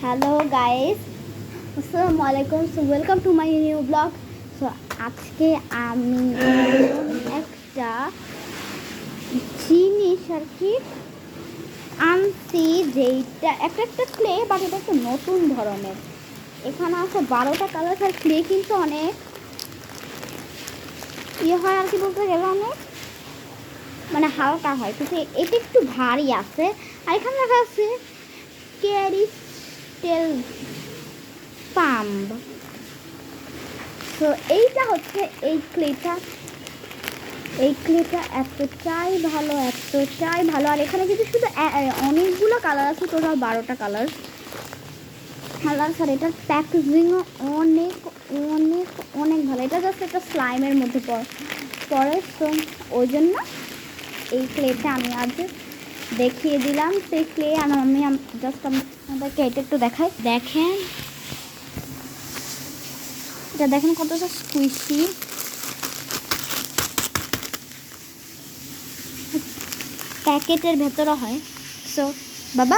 Hello guys, আসসালামু আলাইকুম। So welcome to my new blog. So আজকে আমি একটা জিনিস আর কি আনছি, যেইটা একটা ক্লে, বাট এটা একটা নতুন ধরনের। এখানে আছে 12টা কালার। আর ক্লে কিন্তু অনেক ইয়ে হয় আর কি, বলতে গেলে অনেক মানে হালকা হয়, কিন্তু এটা একটু ভারী আছে। আর এখানে লেখা আছে ক্যারিস্টেল পাম্প। তো এইটা হচ্ছে এই ক্লেটা এতটাই ভালো, এতটাই ভালো। আর এখানে কিন্তু শুধু অনেকগুলো কালার আছে, টোটাল 12টা কালার। স্যার এটার প্যাকেজিংও অনেক অনেক অনেক ভালো। এটা জাস্ট একটা স্লাইমের মধ্যে পড়ে। তো ওই জন্য এই ক্লেটা আমি আজ দেখিয়ে দিলাম। সেই ক্লে আমি জাস্ট আমাদেরকে এটা একটু দেখেন এটা দেখেন কতটা স্কুইসি। প্যাকেটের ভেতরে হয়। সো বাবা